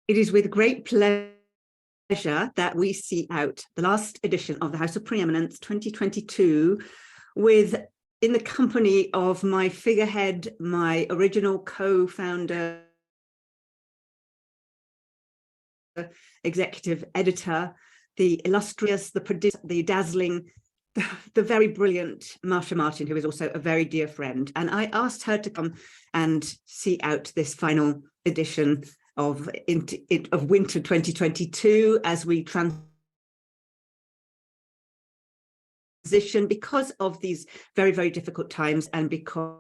It is with great pleasure that we see out the last edition of the House of Preeminence 2022 in the company of my figurehead, my original co-founder, executive editor, the illustrious, the producer, the dazzling, the very brilliant Marcia Martin, who is also a very dear friend. And I asked her to come and see out this final edition of winter 2022 as we transition because of these very, very difficult times and because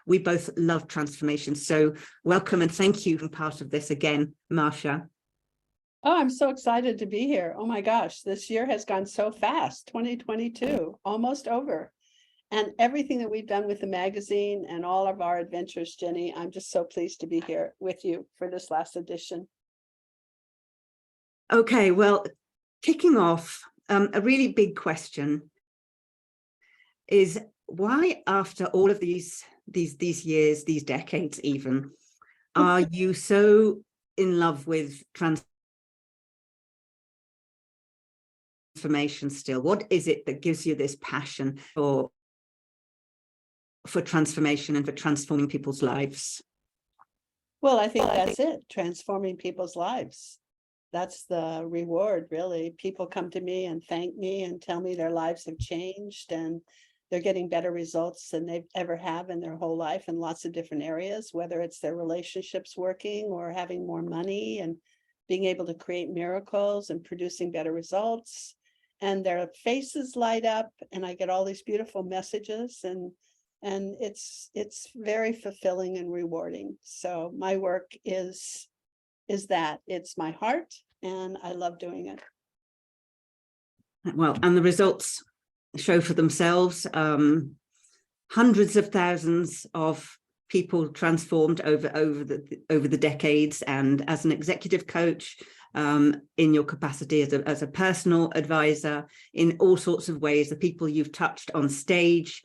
we both love transformation. So welcome and thank you for part of this again, Marcia. Oh, I'm so excited to be here. Oh my gosh, this year has gone so fast, 2022, almost over. And everything that we've done with the magazine and all of our adventures, Jenny, I'm just so pleased to be here with you for this last edition. Okay, well, kicking off, a really big question is why, after all of these years, these decades even, are you so in love with transformation still? What is it that gives you this passion for transformation and for transforming people's lives? Well, I think that's it, transforming people's lives. That's the reward, really. People come to me and thank me and tell me their lives have changed and they're getting better results than they've ever have in their whole life in lots of different areas, whether it's their relationships working or having more money and being able to create miracles and producing better results. And their faces light up and I get all these beautiful messages and it's very fulfilling and rewarding. So my work is that it's my heart and I love doing it. Well, and the results show for themselves. Hundreds of thousands of people transformed over the decades, and as an executive coach, in your capacity as a personal advisor, in all sorts of ways, the people you've touched on stage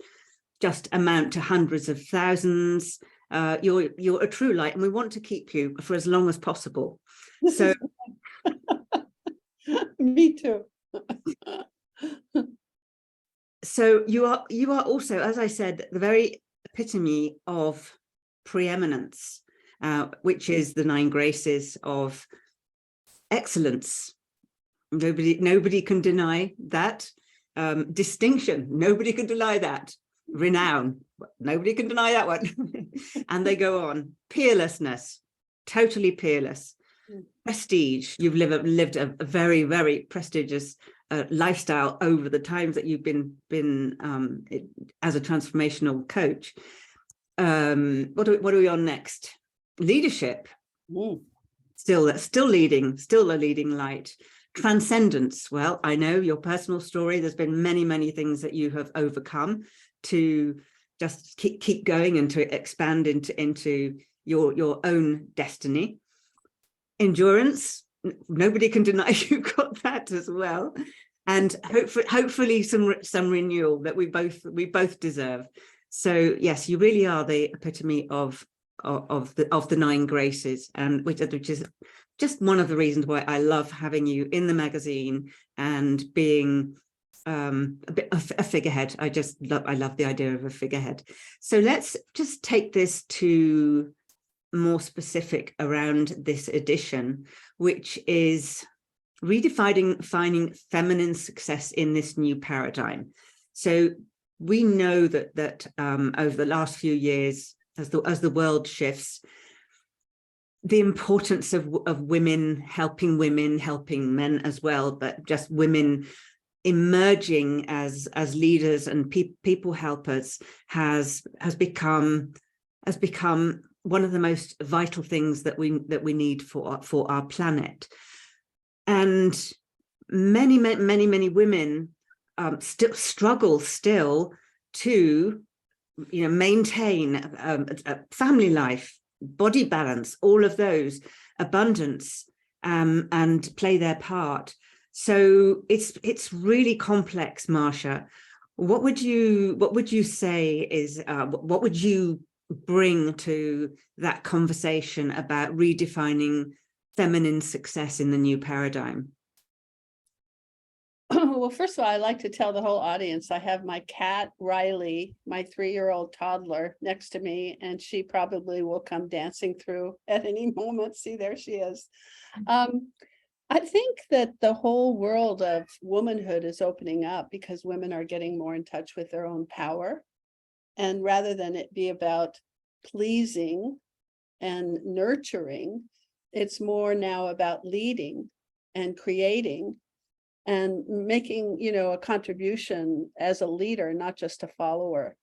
just amount to hundreds of thousands. You're a true light, and we want to keep you for as long as possible. So, me too. So you are also, as I said, the very epitome of preeminence, which is the 9 graces of excellence. Nobody can deny that. Distinction, nobody can deny that. Renown, nobody can deny that one. And they go on. Peerlessness, totally peerless. Prestige, you've lived a very, very prestigious lifestyle over the times that you've been as a transformational coach. What are we on next? Leadership. Still leading, still a leading light. Transcendence. Well, I know your personal story. There's been many, many things that you have overcome to just keep going and to expand into your own destiny. Endurance. Nobody can deny you've got that as well, and hopefully some renewal that we both deserve. So yes, you really are the epitome of the 9 graces, and which is just one of the reasons why I love having you in the magazine and being a figurehead. I love the idea of a figurehead. So let's just take this to more specific around this edition, which is redefining feminine success in this new paradigm. So we know that over the last few years, as the world shifts, the importance of women helping men as well, but just women emerging as leaders and people helpers has become one of the most vital things that we need for our planet. And many women still struggle to maintain a family life, body balance, all of those, abundance, and play their part. So it's really complex, Marcia. What would you say is what would you bring to that conversation about redefining feminine success in the new paradigm? Well, first of all, I like to tell the whole audience, I have my cat, Riley, my 3-year-old toddler next to me, and she probably will come dancing through at any moment. See, there she is. I think that the whole world of womanhood is opening up because women are getting more in touch with their own power. And rather than it be about pleasing and nurturing, it's more now about leading and creating and making, a contribution as a leader, not just a follower.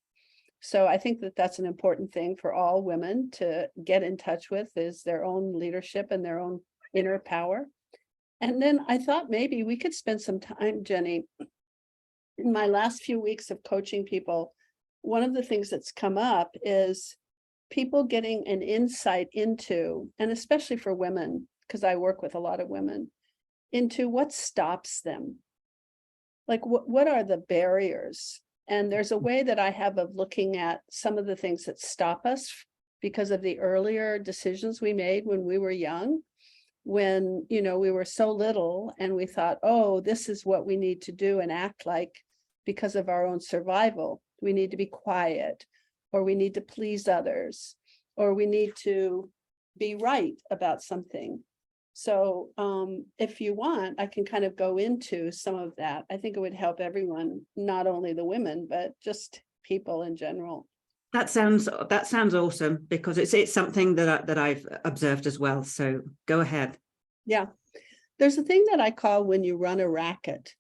So I think that that's an important thing for all women to get in touch with, is their own leadership and their own inner power. And then I thought maybe we could spend some time, Jenny, in my last few weeks of coaching people. One of the things that's come up is people getting an insight into, and especially for women, because I work with a lot of women, into what stops them. Like what are the barriers? And there's a way that I have of looking at some of the things that stop us because of the earlier decisions we made when we were young, when, we were so little and we thought, oh, this is what we need to do and act like because of our own survival. We need to be quiet, or we need to please others, or we need to be right about something. So if you want, I can kind of go into some of that. I think it would help everyone, not only the women, but just people in general. That sounds awesome, because it's something that I've observed as well. So go ahead. Yeah, there's a thing that I call when you run a racket.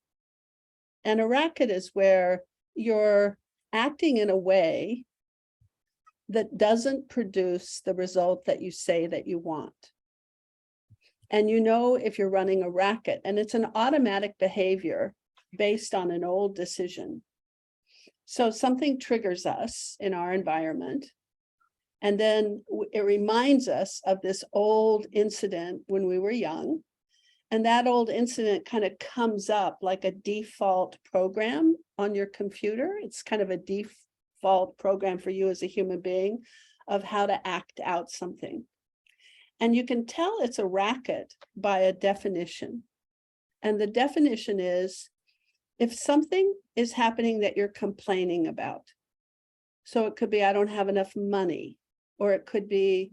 And a racket is where you're acting in a way that doesn't produce the result that you say that you want. And if you're running a racket, and it's an automatic behavior based on an old decision. So something triggers us in our environment, and then it reminds us of this old incident when we were young. And that old incident kind of comes up like a default program on your computer. It's kind of a default program for you as a human being of how to act out something. And you can tell it's a racket by a definition. And the definition is, if something is happening that you're complaining about. So it could be, I don't have enough money, or it could be,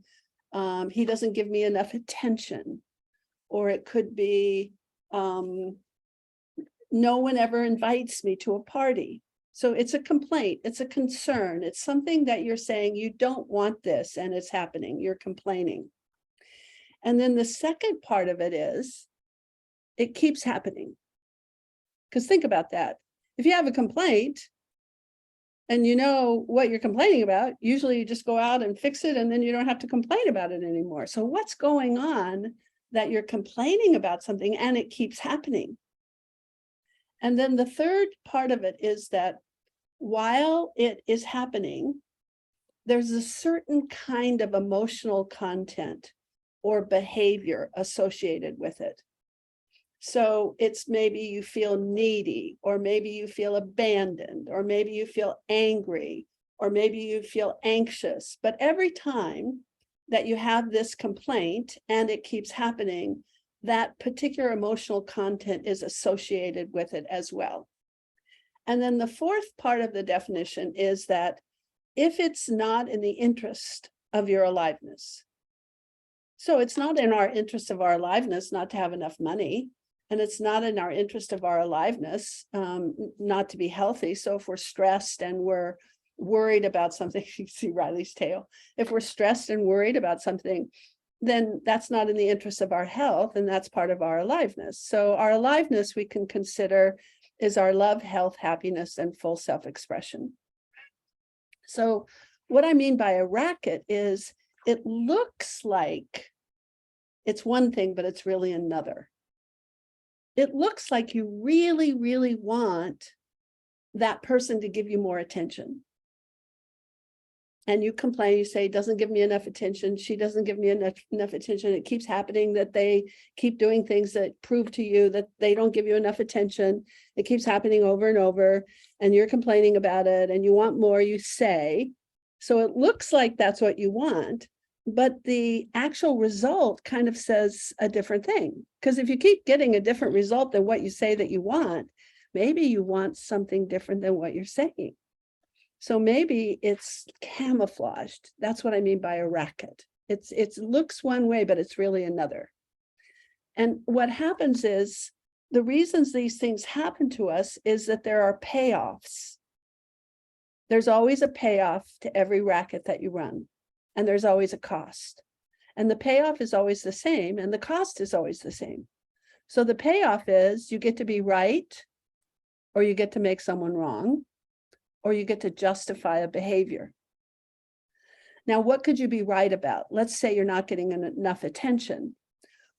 he doesn't give me enough attention, or it could be, no one ever invites me to a party. So it's a complaint, it's a concern, it's something that you're saying you don't want this and it's happening, you're complaining. And then the second part of it is, it keeps happening. Because think about that. If you have a complaint and you know what you're complaining about, usually you just go out and fix it and then you don't have to complain about it anymore. So what's going on that you're complaining about something and it keeps happening? And then the third part of it is that while it is happening, there's a certain kind of emotional content or behavior associated with it. So it's maybe you feel needy, or maybe you feel abandoned, or maybe you feel angry, or maybe you feel anxious. But every time that you have this complaint and it keeps happening, that particular emotional content is associated with it as well. And then the fourth part of the definition is that if it's not in the interest of your aliveness, so it's not in our interest of our aliveness not to have enough money, and it's not in our interest of our aliveness not to be healthy. So if we're stressed and we're worried about something, you see Riley's tail, if we're stressed and worried about something, then that's not in the interest of our health, and that's part of our aliveness. So our aliveness we can consider is our love, health, happiness, and full self-expression. So what I mean by a racket is, it looks like it's one thing, but it's really another. It looks like you really, really want that person to give you more attention. And you complain, you say, doesn't give me enough attention. She doesn't give me enough attention. It keeps happening that they keep doing things that prove to you that they don't give you enough attention. It keeps happening over and over, and you're complaining about it and you want more, you say. So it looks like that's what you want, but the actual result kind of says a different thing. Because if you keep getting a different result than what you say that you want, maybe you want something different than what you're saying. So maybe it's camouflaged. That's what I mean by a racket. It looks one way, but it's really another. And what happens is the reasons these things happen to us is that there are payoffs. There's always a payoff to every racket that you run, and there's always a cost. And the payoff is always the same, and the cost is always the same. So the payoff is you get to be right, or you get to make someone wrong, or you get to justify a behavior. Now, what could you be right about? Let's say you're not getting enough attention.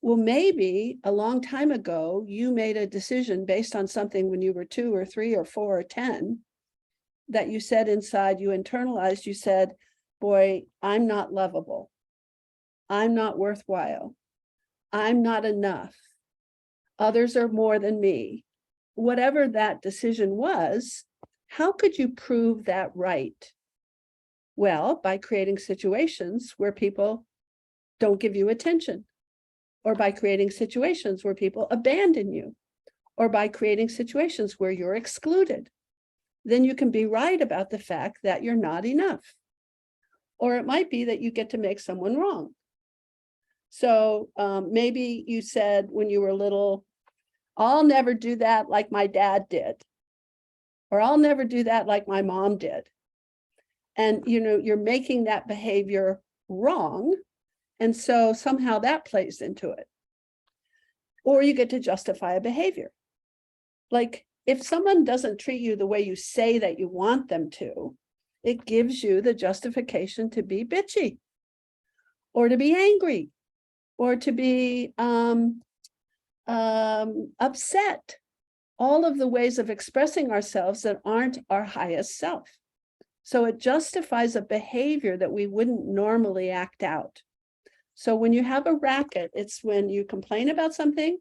Well, maybe a long time ago, you made a decision based on something when you were 2 or 3 or 4 or 10 that you said inside, you internalized, you said, boy, I'm not lovable. I'm not worthwhile. I'm not enough. Others are more than me. Whatever that decision was, how could you prove that right? Well, by creating situations where people don't give you attention, or by creating situations where people abandon you, or by creating situations where you're excluded. Then you can be right about the fact that you're not enough. Or it might be that you get to make someone wrong. So maybe you said when you were little, I'll never do that like my dad did, or I'll never do that like my mom did. And you're making that behavior wrong. And so somehow that plays into it. Or you get to justify a behavior. Like if someone doesn't treat you the way you say that you want them to, it gives you the justification to be bitchy, or to be angry, or to be upset. All of the ways of expressing ourselves that aren't our highest self. So it justifies a behavior that we wouldn't normally act out. So when you have a racket, it's when you complain about something,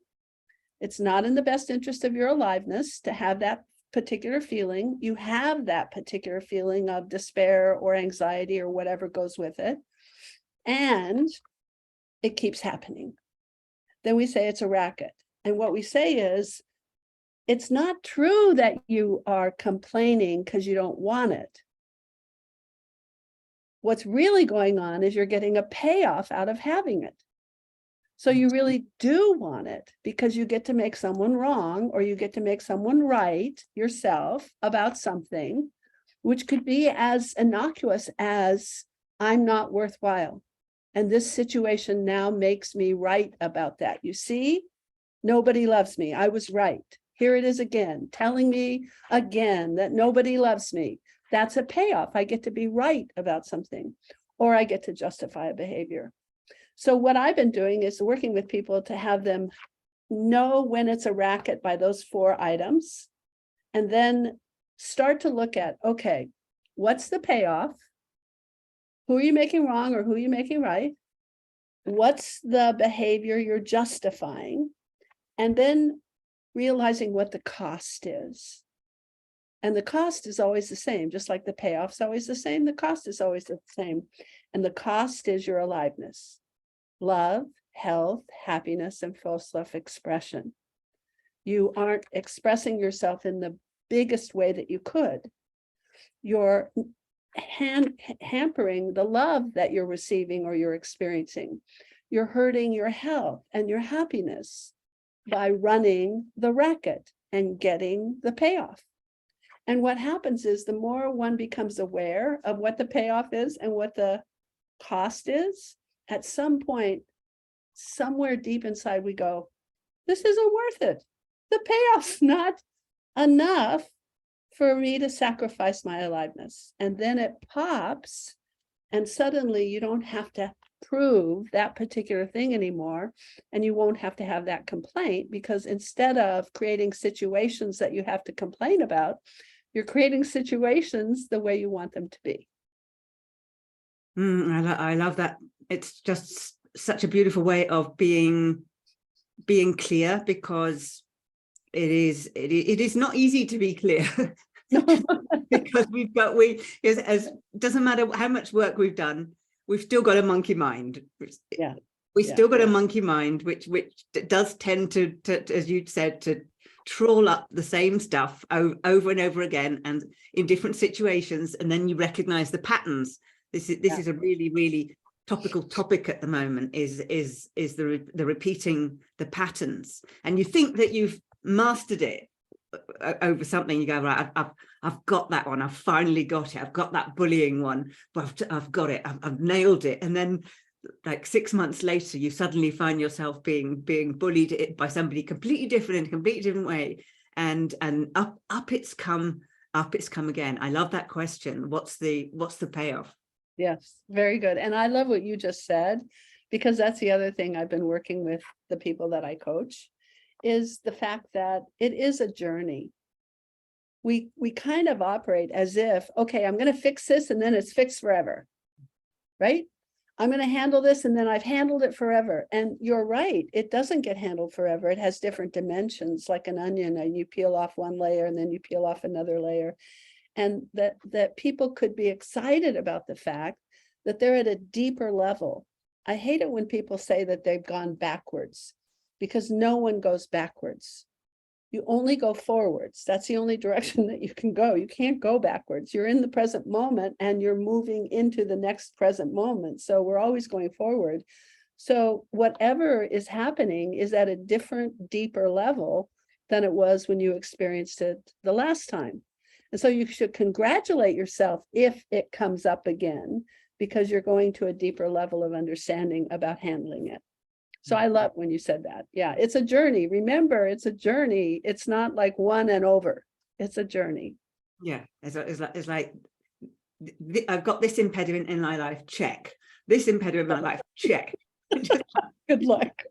it's not in the best interest of your aliveness to have that particular feeling. You have that particular feeling of despair or anxiety or whatever goes with it, and it keeps happening. Then we say it's a racket. And what we say is, it's not true that you are complaining because you don't want it. What's really going on is you're getting a payoff out of having it. So you really do want it because you get to make someone wrong, or you get to make someone right yourself about something, which could be as innocuous as I'm not worthwhile. And this situation now makes me right about that. You see, nobody loves me. I was right. Here it is again, telling me again that nobody loves me. That's a payoff. I get to be right about something, or I get to justify a behavior. So what I've been doing is working with people to have them know when it's a racket by those 4 items, and then start to look at, okay, what's the payoff? Who are you making wrong, or who are you making right? What's the behavior you're justifying? And then realizing what the cost is. And the cost is always the same, just like the payoff's always the same, the cost is always the same. And the cost is your aliveness, love, health, happiness, and full self-expression. You aren't expressing yourself in the biggest way that you could. You're hampering the love that you're receiving or you're experiencing. You're hurting your health and your happiness by running the racket and getting the payoff. And what happens is the more one becomes aware of what the payoff is and what the cost is, at some point, somewhere deep inside, we go, this isn't worth it. The payoff's not enough for me to sacrifice my aliveness. And then it pops, and suddenly you don't have to prove that particular thing anymore, and you won't have to have that complaint, because instead of creating situations that you have to complain about, you're creating situations the way you want them to be. I love that. It's just such a beautiful way of being clear, because it is not easy to be clear. because as doesn't matter how much work we've done, we've still got a monkey mind. Yeah. We've still got a monkey mind, which does tend to, as you said, to trawl up the same stuff over and over again and in different situations, and then you recognize the patterns. This is a really, really topical topic at the moment, is the repeating the patterns. And you think that you've mastered it over something, you go, right, I've got that one, I've finally got it, I've got that bullying one, but I've got it, I've nailed it. And then like 6 months later, you suddenly find yourself being bullied by somebody completely different in a completely different way, and up it's come again. I love that question. What's the payoff? Yes, very good. And I love what you just said, because that's the other thing I've been working with the people that I coach, is the fact that it is a journey. We kind of operate as if, okay, I'm going to fix this and then it's fixed forever, right? I'm going to handle this and then I've handled it forever. And you're right, it doesn't get handled forever. It has different dimensions, like an onion, and you peel off one layer and then you peel off another layer. And that people could be excited about the fact that they're at a deeper level. I hate it when people say that they've gone backwards, because no one goes backwards. You only go forwards. That's the only direction that you can go. You can't go backwards. You're in the present moment and you're moving into the next present moment. So we're always going forward. So whatever is happening is at a different, deeper level than it was when you experienced it the last time. And so you should congratulate yourself if it comes up again, because you're going to a deeper level of understanding about handling it. So I love when you said that. Yeah, it's a journey. Remember, it's a journey. It's not like one and over. It's a journey. Yeah, it's like I've got this impediment in my life, check. This impediment in my life, check. Good luck.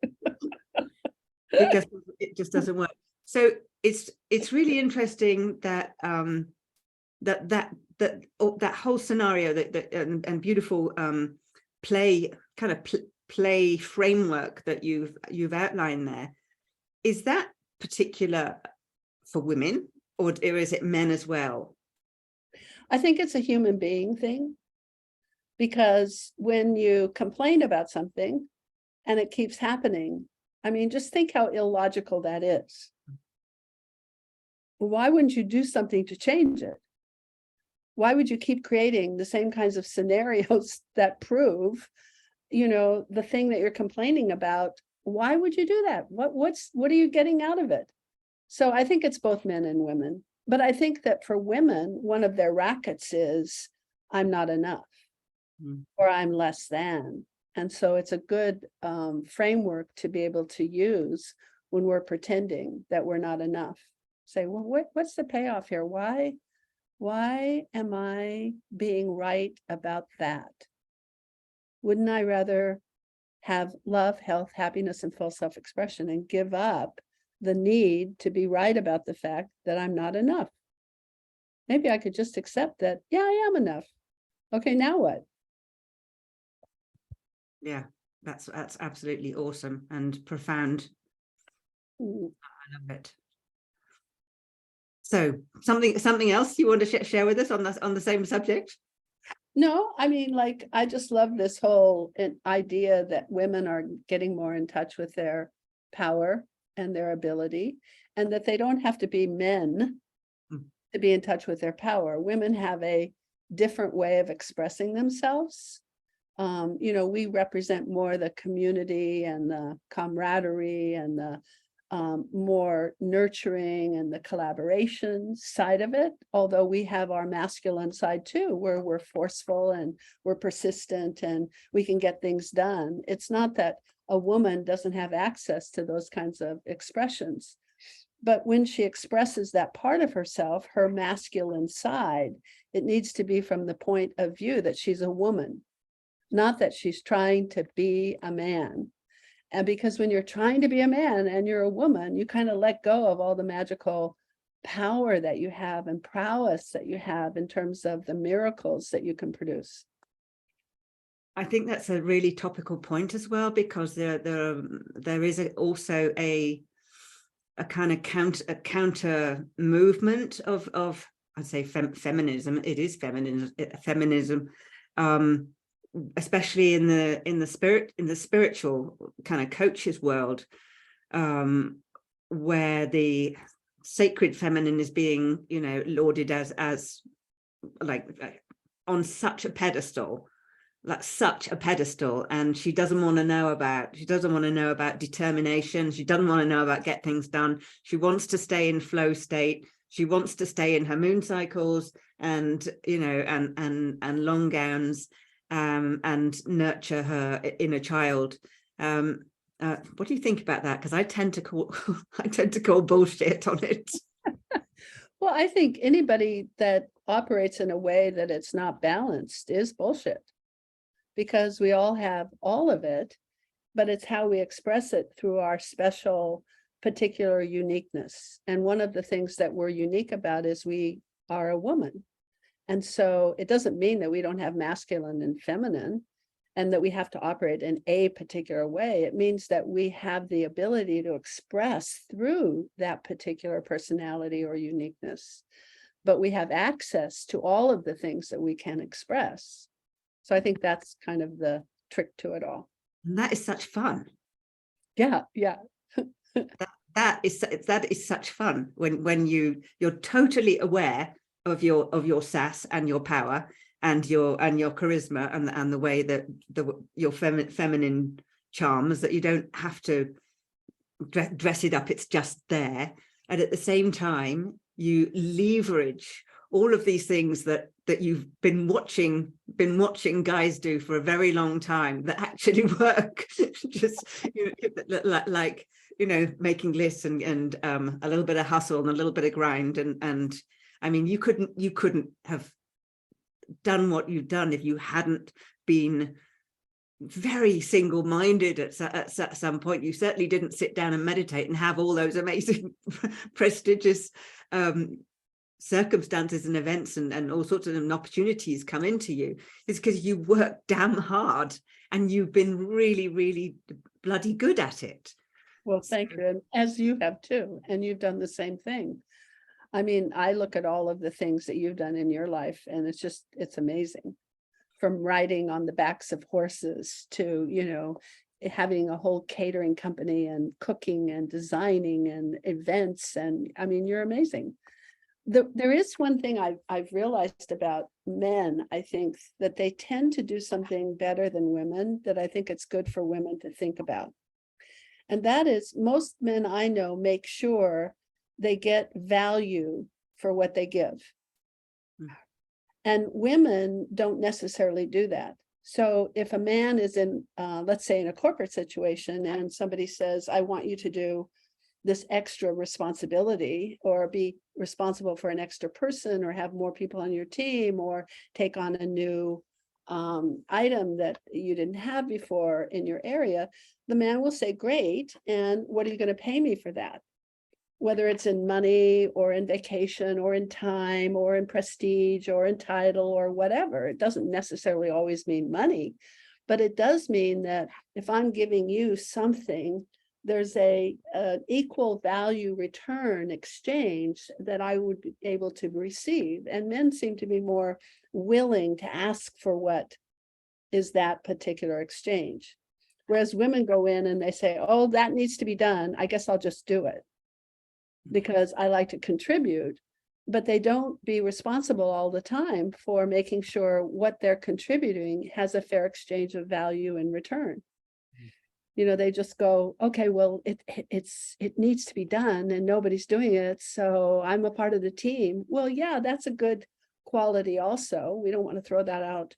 It just doesn't work. So it's really interesting that that whole scenario and beautiful play framework that you've outlined there, is that particular for women, or is it men as well? I think it's a human being thing, because when you complain about something and it keeps happening, I mean, just think how illogical that is. Why wouldn't you do something to change it? Why would you keep creating the same kinds of scenarios that prove, the thing that you're complaining about? Why would you do that? What are you getting out of it? So I think it's both men and women. But I think that for women, one of their rackets is, I'm not enough, or I'm less than. And so it's a good framework to be able to use when we're pretending that we're not enough. Say, well, what's the payoff here? Why am I being right about that? Wouldn't I rather have love, health, happiness, and full self-expression, and give up the need to be right about the fact that I'm not enough? Maybe I could just accept that, yeah, I am enough. Okay, now what? Yeah, that's absolutely awesome and profound. I love it. So something else you want to share with us on the same subject? No, I mean, like, I just love this whole idea that women are getting more in touch with their power and their ability, and that they don't have to be men to be in touch with their power. Women have a different way of expressing themselves. We represent more the community and the camaraderie and the more nurturing and the collaboration side of it, although we have our masculine side too, where we're forceful and we're persistent and we can get things done. It's not that a woman doesn't have access to those kinds of expressions, but when she expresses that part of herself, her masculine side, it needs to be from the point of view that she's a woman, not that she's trying to be a man. And because when you're trying to be a man and you're a woman, you kind of let go of all the magical power that you have and prowess that you have in terms of the miracles that you can produce. I think that's a really topical point as well, because there is also a kind of counter movement of I'd say feminism. It is feminism, especially in the spiritual kind of coaches world, where the sacred feminine is being, you know, lauded as like on such a pedestal, and she doesn't want to know about determination. She doesn't want to know about get things done. She wants to stay in flow state. She wants to stay in her moon cycles and, you know, and long gowns, and nurture her inner child. What do you think about that? Because I tend to call bullshit on it. Well, I think anybody that operates in a way that it's not balanced is bullshit, because we all have all of it, but it's how we express it through our special particular uniqueness. And one of the things that we're unique about is we are a woman. And so it doesn't mean that we don't have masculine and feminine and that we have to operate in a particular way. It means that we have the ability to express through that particular personality or uniqueness, but we have access to all of the things that we can express. So I think that's kind of the trick to it all. And that is such fun. Yeah. that is such fun when you're totally aware of your sass and your power and your charisma and the way that your feminine charms, that you don't have to dress it up, it's just there. And at the same time, you leverage all of these things that you've been watching guys do for a very long time that actually work. Just, you know, like, you know, making lists and a little bit of hustle and a little bit of grind, and I mean, you couldn't have done what you've done if you hadn't been very single-minded at some point. You certainly didn't sit down and meditate and have all those amazing prestigious circumstances and events and all sorts of opportunities come into you. It's because you work damn hard and you've been really, really bloody good at it. Well, thank you. And as you have too, and you've done the same thing. I mean, I look at all of the things that you've done in your life, and it's amazing. From riding on the backs of horses to, you know, having a whole catering company and cooking and designing and events. And I mean, you're amazing. There is one thing I've realized about men. I think that they tend to do something better than women that I think it's good for women to think about. And that is, most men I know make sure they get value for what they give. And women don't necessarily do that. So if a man is in, let's say in a corporate situation, and somebody says, I want you to do this extra responsibility or be responsible for an extra person or have more people on your team or take on a new item that you didn't have before in your area, the man will say, great. And what are you going to pay me for that? Whether it's in money or in vacation or in time or in prestige or in title or whatever. It doesn't necessarily always mean money, but it does mean that if I'm giving you something, there's a equal value return exchange that I would be able to receive. And men seem to be more willing to ask for what is that particular exchange. Whereas women go in and they say, oh, that needs to be done. I guess I'll just do it because I like to contribute, but they don't be responsible all the time for making sure what they're contributing has a fair exchange of value in return. You know, they just go, okay, well, it needs to be done and nobody's doing it, so I'm a part of the team. Well, yeah, that's a good quality also. We don't want to throw that out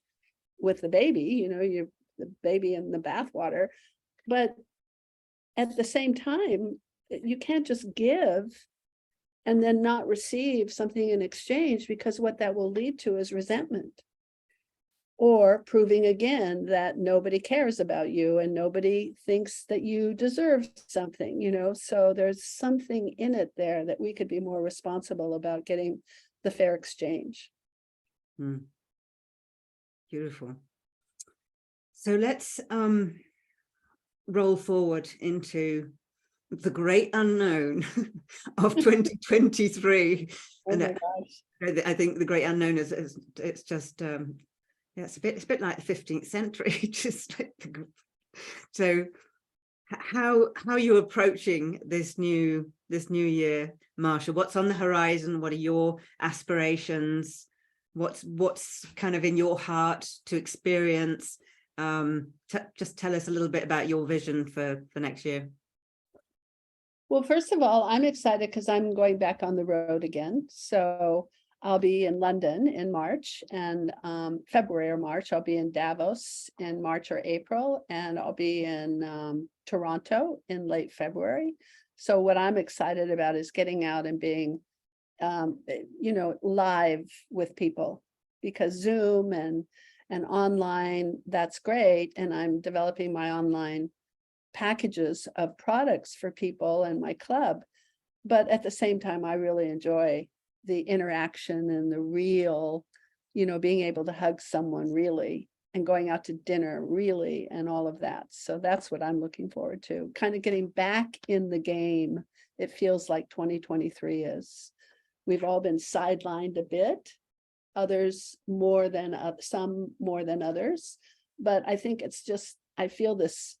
with the baby, you know, the baby in the bathwater. But at the same time, you can't just give and then not receive something in exchange, because what that will lead to is resentment. Or proving again that nobody cares about you and nobody thinks that you deserve something, you know. So there's something in it there that we could be more responsible about getting the fair exchange. Beautiful. So let's roll forward into the great unknown of 2023. Oh And my gosh. I think the great unknown is it's just yeah, it's a bit like the 15th century. Just like so how are you approaching this new year, Marcia? What's on the horizon? What are your aspirations? What's kind of in your heart to experience? Just tell us a little bit about your vision for next year. Well, first of all, I'm excited because I'm going back on the road again. So I'll be in London in March, and February or March. I'll be in Davos in March or April, and I'll be in Toronto in late February. So what I'm excited about is getting out and being, live with people, because Zoom and online, that's great. And I'm developing my online packages of products for people and my club. But at the same time, I really enjoy the interaction and the real, being able to hug someone really, and going out to dinner really, and all of that. So that's what I'm looking forward to, kind of getting back in the game. It feels like 2023 is. We've all been sidelined a bit, others more than some more than others. But I think it's just, I feel this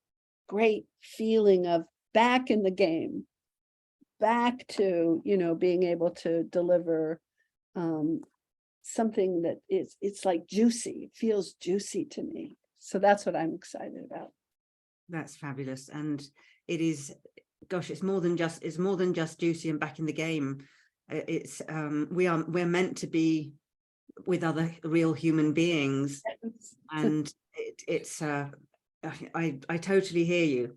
great feeling of back in the game, back to, being able to deliver something that it's like juicy. It feels juicy to me. So that's what I'm excited about. That's fabulous. And it is, gosh, it's more than just juicy and back in the game. It's we're meant to be with other real human beings. And I totally hear you.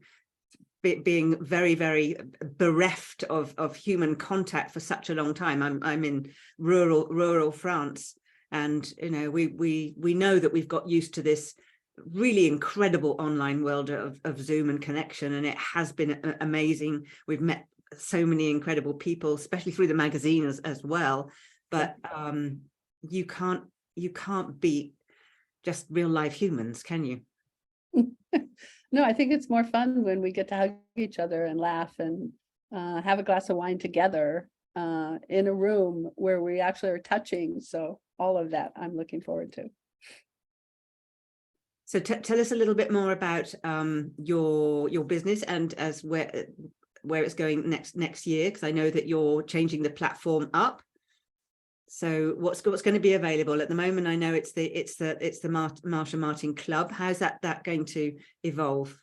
Being very, very bereft of human contact for such a long time. I'm in rural France, and we know that we've got used to this really incredible online world of Zoom and connection, and it has been amazing. We've met so many incredible people, especially through the magazine as well. But you can't beat just real life humans, can you? No, I think it's more fun when we get to hug each other and laugh and have a glass of wine together in a room where we actually are touching. So all of that I'm looking forward to. So tell us a little bit more about your business and as where it's going next year, because I know that you're changing the platform up. So what's going to be available at the moment? I know it's the Marcia Martin Club. How's that going to evolve?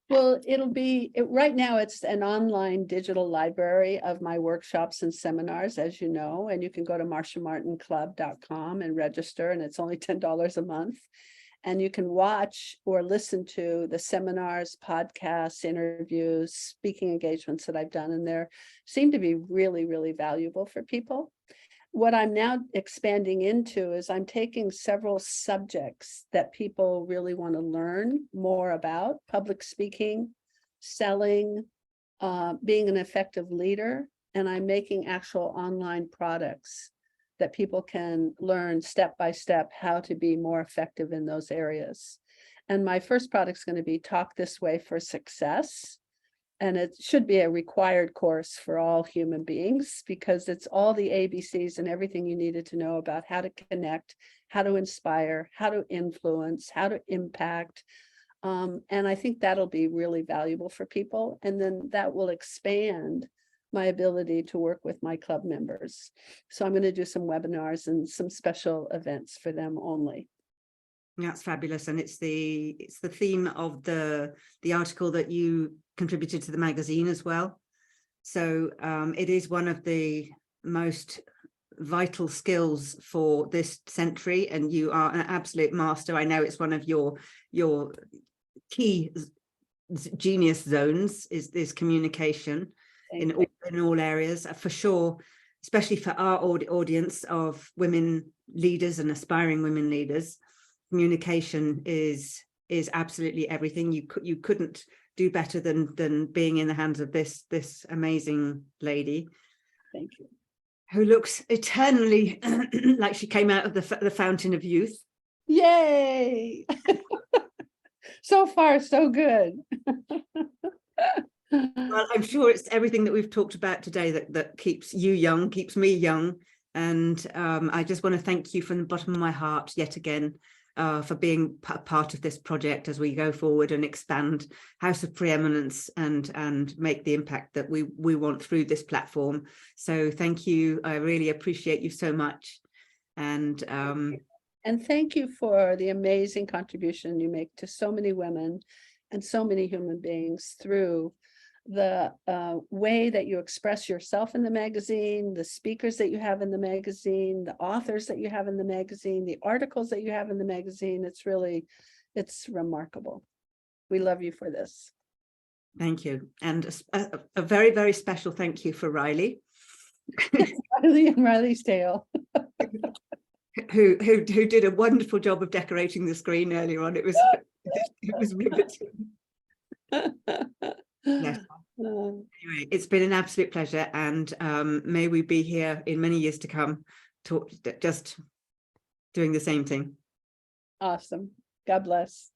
Well, right now it's an online digital library of my workshops and seminars, as you know, and you can go to marciamartinclub.com and register, and it's only $10 a month. And you can watch or listen to the seminars, podcasts, interviews, speaking engagements that I've done, and they seem to be really, really valuable for people. What I'm now expanding into is I'm taking several subjects that people really want to learn more about: public speaking, selling, being an effective leader, and I'm making actual online products that people can learn step by step how to be more effective in those areas. And my first product is going to be Talk This Way for Success. And it should be a required course for all human beings, because it's all the ABCs and everything you needed to know about how to connect, how to inspire, how to influence, how to impact. And I think that'll be really valuable for people. And then that will expand my ability to work with my club members. So I'm going to do some webinars and some special events for them only. That's fabulous. And it's the theme of the article that you contributed to the magazine as well. So it is one of the most vital skills for this century, and you are an absolute master. I know it's one of your key genius zones is communication in all areas, for sure, especially for our audience of women leaders and aspiring women leaders. Communication is absolutely everything. You couldn't do better than being in the hands of this amazing lady. Thank you. Who looks eternally like she came out of the fountain of youth. Yay! So far, so good. Well, I'm sure it's everything that we've talked about today that keeps you young, keeps me young. And I just want to thank you from the bottom of my heart yet again for being part of this project as we go forward and expand House of Preeminence and make the impact that we want through this platform. So thank you. I really appreciate you so much. And thank you for the amazing contribution you make to so many women and so many human beings through the way that you express yourself in the magazine, the speakers that you have in the magazine, the authors that you have in the magazine, the articles that you have in the magazine. It's remarkable. We love you for this. thank you. And a very, very special thank you for Riley. Riley and Riley's tale. who did a wonderful job of decorating the screen earlier on. It was riveting. Yes. Anyway, it's been an absolute pleasure, and may we be here in many years to come, just doing the same thing. Awesome. God bless.